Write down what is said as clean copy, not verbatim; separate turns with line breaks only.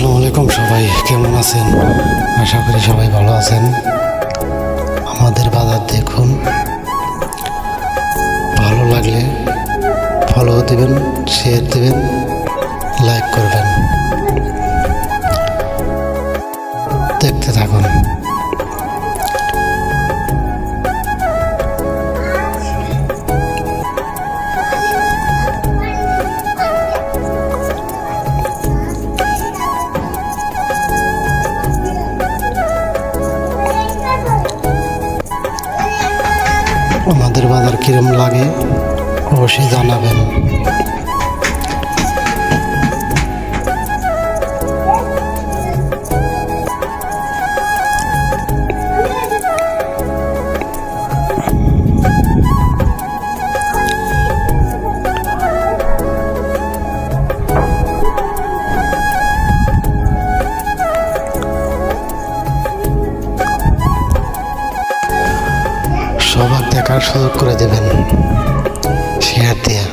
আসসালামু আলাইকুম, সবাই কেমন আছেন? আশা করি সবাই ভালো আছেন। আমাদের বাজার দেখুন, ভালো লাগলে ফলো দেবেন, শেয়ার দেবেন, লাইক করবেন। দেখতে থাকুন। আমাদের বাজার কিরম লাগে অবশ্যই জানাবেন। সবার দেখার সুযোগ করে দেবেন শেয়ার দিয়ে।